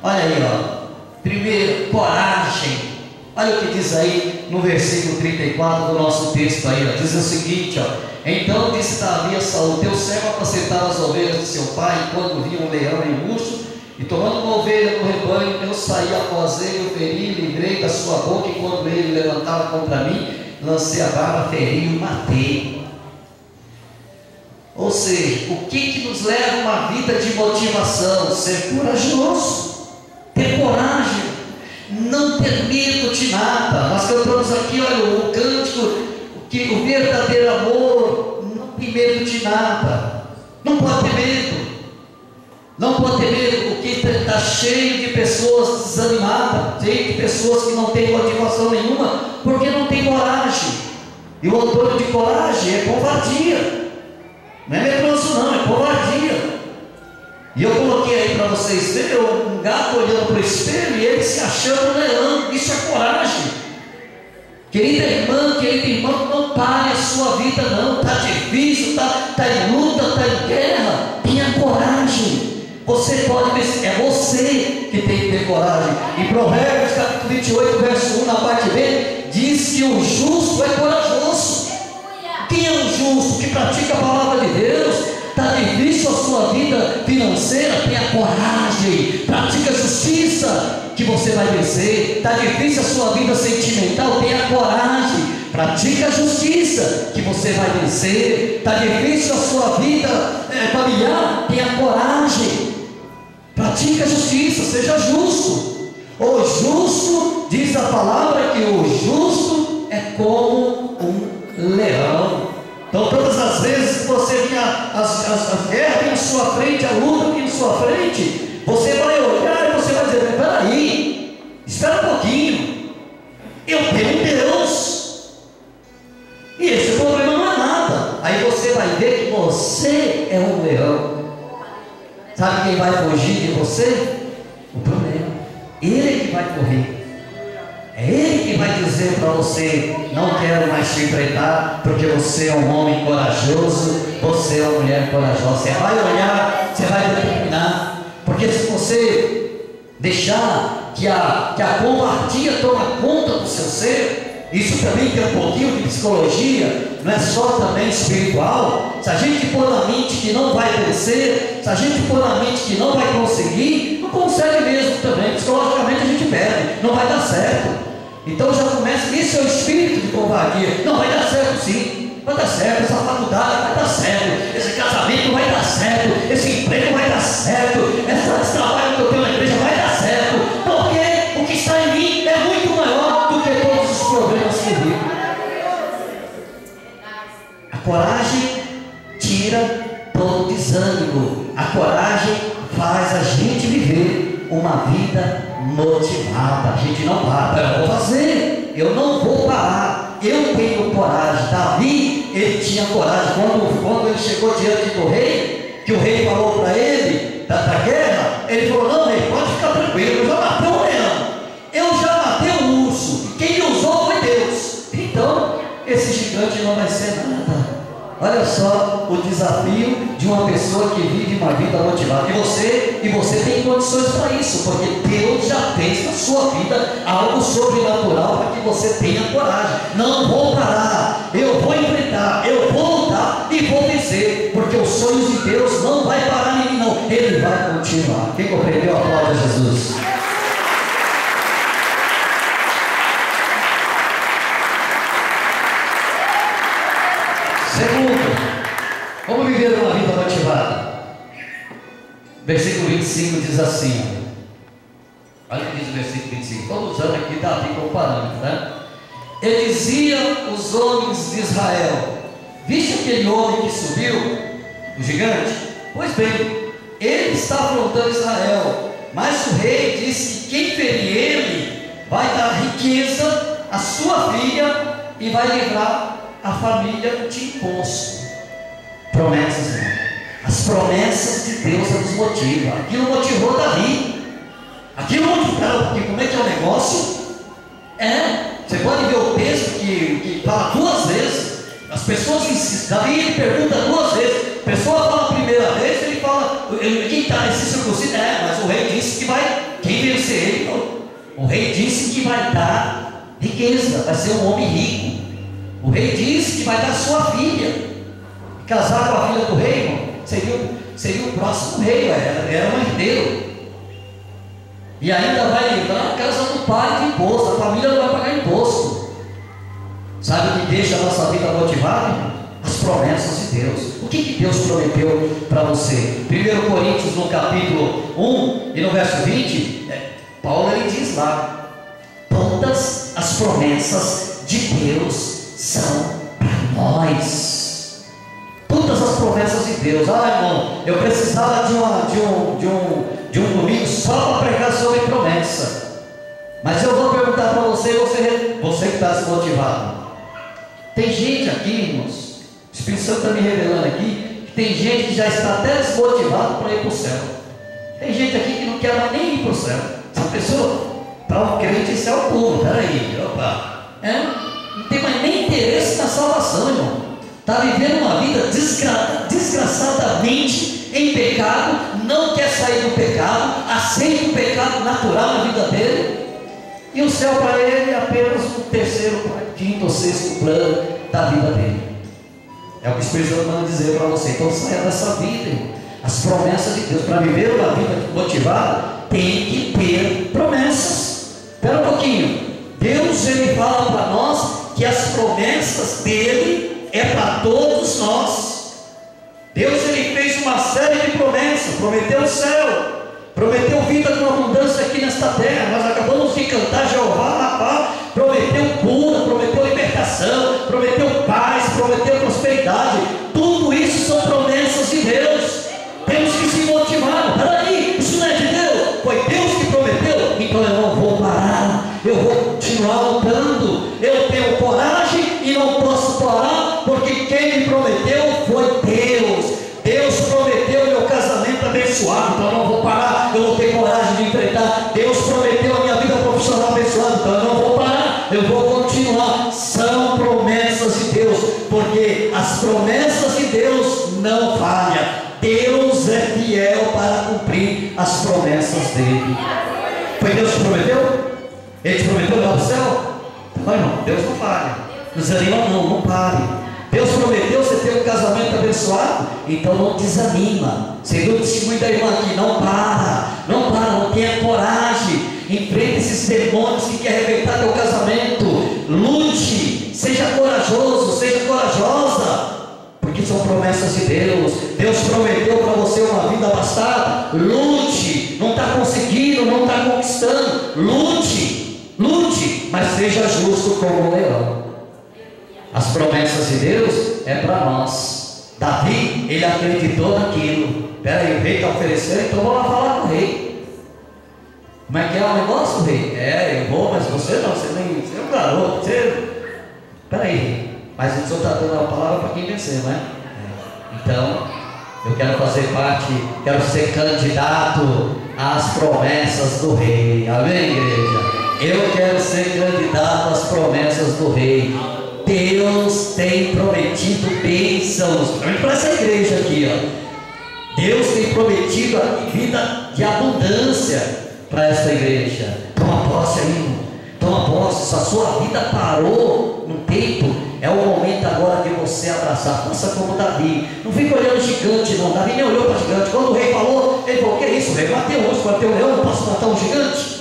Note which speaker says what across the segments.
Speaker 1: Olha aí, ó. Primeiro, coragem. Olha o que diz aí no versículo 34 do nosso texto aí, ó. Diz o seguinte, ó: então disse Davi a Saul: teu servo apacentava as ovelhas de seu pai, quando via um leão e um urso, e tomando uma ovelha do rebanho, eu saí após ele, o feri, livrei da sua boca, e quando ele levantava contra mim, lancei a barba, feri e o matei. Ou seja, o que nos leva a uma vida de motivação? Ser corajoso, ter coragem, não ter medo de nada. Nós cantamos aqui, olha, o cântico, que o verdadeiro amor não tem medo de nada, não pode ter medo, não pode ter medo, porque está cheio de pessoas desanimadas, cheio de pessoas que não têm motivação nenhuma, porque não tem coragem. E o antônimo de coragem é covardia, não é medroso não, é covardia. E eu coloquei aí para vocês verem um gato olhando para o espelho e ele se achando um leão. Isso é coragem. Querida irmã, querido irmão, não pare a sua vida não. Está difícil, está em luta, está em guerra. Tenha coragem. Você pode vencer, é você que tem que ter coragem. Em Provérbios capítulo 28, verso 1, na parte B, diz que o justo é corajoso. Quem é o justo que pratica a palavra de Deus? Está difícil a sua vida financeira? Tenha coragem, pratica a justiça, que você vai vencer. Está difícil a sua vida sentimental? Tenha coragem, pratica a justiça, que você vai vencer. Está difícil a sua vida familiar? Tenha coragem, pratica a justiça, seja justo. O justo, diz a palavra que o justo é como um leão. Então todas as vezes que você vinha as guerras em sua frente, a luta aqui em sua frente, você vai olhar e você vai dizer: peraí, espera um pouquinho, eu tenho Deus, e esse problema não é nada. Aí você vai ver que você é um leão. Sabe quem vai fugir de você? O problema. Ele que vai correr. É Ele que vai dizer para você: não quero mais te enfrentar, porque você é um homem corajoso, você é uma mulher corajosa. Você vai olhar, você vai determinar, porque se você deixar que a covardia tome conta do seu ser, isso também tem um pouquinho de psicologia, não é só também espiritual. Se a gente pôr na mente que não vai vencer, se a gente pôr na mente que não vai conseguir, não consegue mesmo também, psicologicamente a gente perde, não vai dar certo. Então já começa, isso é o espírito de covardia. Não, vai dar certo sim, vai dar certo, essa faculdade vai dar certo, esse casamento vai dar certo, esse emprego vai dar certo, esse trabalho que eu tenho na igreja vai dar certo, porque o que está em mim é muito maior do que todos os problemas que vivo. A coragem tira todo desânimo, a coragem faz a gente viver uma vida motivada. A gente não para, eu vou fazer, eu não vou parar, eu tenho coragem. Davi, ele tinha coragem. Quando ele chegou diante do rei, que o rei falou para ele da guerra, ele falou: não, rei, pode ficar tranquilo, eu já matei um leão, eu já matei um urso, quem me usou foi Deus, então esse gigante não vai ser nada. Olha só o desafio de uma pessoa que vive uma vida motivada. E você tem condições para isso, porque Deus já fez na sua vida algo sobrenatural para que você tenha coragem. Não vou parar, eu vou enfrentar, eu vou lutar e vou vencer, porque os sonhos de Deus não vai parar em mim não, Ele vai continuar. Quem compreendeu, aplauda Jesus. Segundo, como viver uma vida motivada? Versículo 25 diz assim, olha o que diz o versículo 25, estou usando aqui Davi como parâmetro, né? Ele dizia os homens de Israel: viste aquele homem que subiu, o gigante? Pois bem, ele está afrontando Israel, mas o rei disse que quem ferir ele vai dar riqueza à sua filha e vai livrar a família de imposto. Promessas, irmão. As promessas de Deus nos motivam. Aquilo motivou Davi. Aquilo motivou, porque como é que é o negócio? Você pode ver o texto que fala duas vezes. As pessoas insistem. Davi ele pergunta duas vezes. A pessoa fala a primeira vez, ele fala: quem está nesse circunciso? Mas o rei disse que vai. Quem queria ser ele. O rei disse que vai dar riqueza, vai ser um homem rico. O rei disse que vai dar sua filha. Casar com a filha do rei, irmão, seria o próximo rei, era um herdeiro. E ainda vai livrar a casa do pai de imposto, a família não vai pagar imposto. Sabe o que deixa a nossa vida motivada, irmão? As promessas de Deus. O que Deus prometeu para você? 1 Coríntios, no capítulo 1 e no verso 20, Paulo ele diz lá: todas as promessas de Deus são para nós. Todas as promessas de Deus. Irmão, eu precisava de um domingo só para pregar sobre promessa. Mas eu vou perguntar para você que está desmotivado. Tem gente aqui, irmãos, o Espírito Santo está me revelando aqui, que tem gente que já está até desmotivado para ir para o céu. Tem gente aqui que não quer mais nem ir para o céu. Essa pessoa, para um crente, isso é o pulo. Peraí, opa. Não tem mais nem interesse na salvação, irmão. Está vivendo uma vida desgraçadamente em pecado, não quer sair do pecado, aceita o pecado natural na vida dele, e o céu para ele é apenas o terceiro, quinto ou sexto plano da vida dele. É o que o Espírito Santo manda dizer para você. Então saia dessa vida, irmão. As promessas de Deus, para viver uma vida motivada, tem que ter promessas. Espera um pouquinho. Deus ele fala para nós que as promessas dele é para todos nós. Deus ele fez uma série de promessas. Prometeu o céu, prometeu vida com abundância aqui nesta terra. Nós acabamos de cantar Jeová Rapá. Prometeu cura, prometeu libertação, prometeu paz, prometeu prosperidade. Tudo isso são promessas de Deus. Temos que se motivar. Peraí, isso não é de Deus? Foi Deus que prometeu? Então eu não vou parar, eu vou continuar lutando. Eu tenho coragem e não posso parar, porque quem me prometeu foi Deus. Deus prometeu meu casamento abençoado, então eu não vou parar, eu vou ter coragem de enfrentar. Deus prometeu a minha vida profissional abençoada, então eu não vou parar, eu vou continuar. São promessas de Deus, porque as promessas de Deus não falham. Deus é fiel para cumprir as promessas dele. Foi Deus que prometeu? Ele te prometeu levar para o céu? Então, irmão, Deus não falha. Não desanima não pare. Deus prometeu você ter um casamento abençoado, então não desanima. Segundo o testemunho da irmã aqui, não para, não tenha coragem, enfrente esses demônios que querem arrebentar teu casamento, lute, seja corajoso, seja corajosa, porque são promessas de Deus. Deus prometeu para você uma vida abastada, lute, não está conseguindo, não está conquistando, lute, mas seja justo como um leão. As promessas de Deus é para nós. Davi, ele acreditou naquilo. Peraí, o rei está oferecendo, então vou lá falar com o rei. Como é que é o negócio, rei? Eu vou, mas você não, você é um garoto, peraí, mas o Senhor está dando a palavra para quem vencer, não é? Então, eu quero fazer parte, quero ser candidato às promessas do rei. Amém, igreja? Eu quero ser candidato às promessas do rei. Deus tem prometido bênçãos para essa igreja aqui, ó. Deus tem prometido a vida de abundância para esta igreja. Toma posse aí, irmão. Toma posse. Se a sua vida parou no tempo, é o momento agora de você abraçar. Faça como Davi. Não fica olhando gigante, não. Davi nem olhou para gigante. Quando o rei falou, ele falou: que é isso, rei? Bateu hoje, bateu o leão, não posso matar um gigante.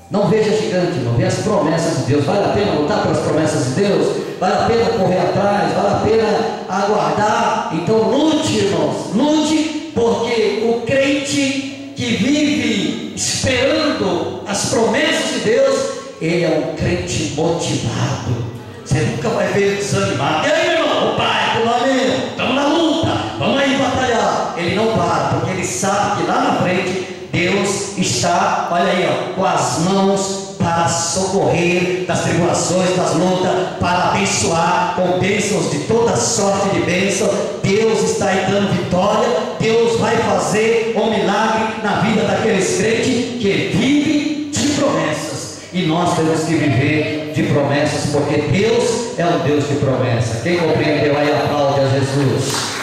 Speaker 1: Não veja gigante, não. Veja as promessas de Deus. Vale a pena lutar pelas promessas de Deus? Vale a pena correr atrás? Vale a pena aguardar? Então lute, irmãos. Lute, porque o crente que vive esperando as promessas de Deus, ele é um crente motivado. Você nunca vai ver ele desanimado. E aí, meu irmão? O pai, o amigo, estamos na luta, vamos aí batalhar. Ele não para, porque ele sabe que lá na frente Deus está, olha aí, ó, com as mãos para socorrer das tribulações, das lutas, para abençoar com bênçãos de toda sorte de bênção. Deus está aí dando vitória. Deus vai fazer um milagre na vida daqueles crentes que vivem de promessas. E nós temos que viver de promessas, porque Deus é um Deus de promessa. Quem compreendeu aí, aplaude a Jesus.